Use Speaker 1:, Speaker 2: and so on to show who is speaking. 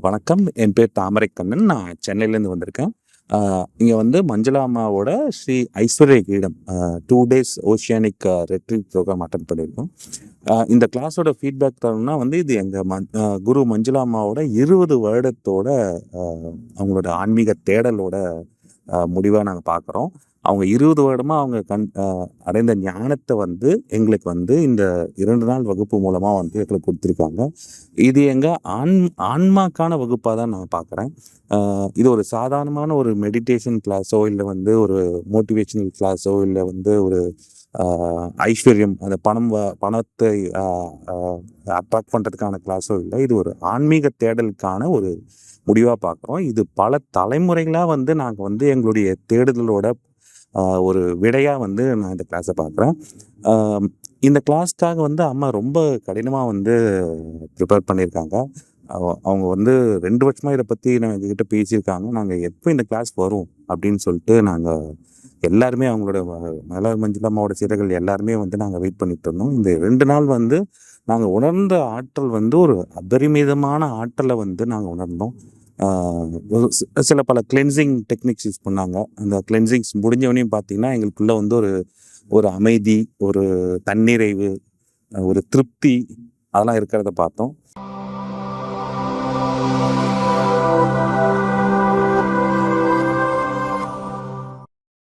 Speaker 1: வணக்கம். என் பேர் தாமரைக்கண்ணன். நான் சென்னையிலேருந்து வந்திருக்கேன். இங்கே வந்து மஞ்சுளா அம்மாவோட ஸ்ரீ ஐஸ்வர்ய Kireedam 2 days oceanic retreat program attend பண்ணியிருக்கோம். இந்த கிளாஸோட ஃபீட்பேக் தரணும்னா வந்து இது எங்கள் குரு மஞ்சுளா அம்மாவோட 20 வருடத்தோட அவங்களோட ஆன்மீக தேடலோட முடிவாக நாங்கள் பார்க்குறோம். அவங்க 20 வருடமாக அவங்க அடைந்த ஞானத்தை வந்து எங்களுக்கு வந்து இந்த 2 நாள் வகுப்பு மூலமாக வந்து எங்களுக்கு கொடுத்துருக்காங்க. இது எங்கள் ஆன்மாக்கான வகுப்பாக தான் நான் பார்க்குறேன். இது ஒரு சாதாரணமான ஒரு மெடிடேஷன் கிளாஸோ இல்லை வந்து ஒரு மோட்டிவேஷனல் கிளாஸோ இல்லை வந்து ஒரு ஐஸ்வர்யம் அந்த பணத்தை அட்ராக்ட் பண்ணுறதுக்கான கிளாஸோ இல்லை. இது ஒரு ஆன்மீக தேடலுக்கான ஒரு முடிவாக பார்க்குறோம். இது பல தலைமுறைகளாக வந்து நாங்கள் வந்து எங்களுடைய தேடுதலோட ஒரு விடையாக வந்து நான் இந்த கிளாஸை பார்க்குறேன். இந்த கிளாஸ்க்காக வந்து அம்மா ரொம்ப கடினமாக வந்து ப்ரிப்பேர் பண்ணியிருக்காங்க. அவங்க வந்து 2 வருஷமாக இதை பற்றி எங்ககிட்ட பேசியிருக்காங்க. நாங்கள் எப்போ இந்த கிளாஸ் வரும் அப்படின்னு சொல்லிட்டு நாங்கள் எல்லாருமே அவங்களோட மலர் மஞ்சுளா அம்மாவோட சீடர்கள் எல்லாருமே வந்து நாங்கள் வெயிட் பண்ணிட்டு இருந்தோம். இந்த 2 நாள் வந்து நாங்கள் உணர்ந்த ஆற்றல் வந்து ஒரு அபரிமிதமான ஆற்றலை வந்து நாங்கள் உணர்ந்தோம். சில பல கிளென்சிங் டெக்னிக்ஸ் யூஸ் பண்ணாங்க. அந்த கிளென்சிங்ஸ் முடிஞ்சவனையும் பார்த்தீங்கன்னா எங்களுக்குள்ள வந்து ஒரு அமைதி, ஒரு தன்னிறைவு, ஒரு திருப்தி அதெல்லாம் இருக்கிறத பார்த்தோம்.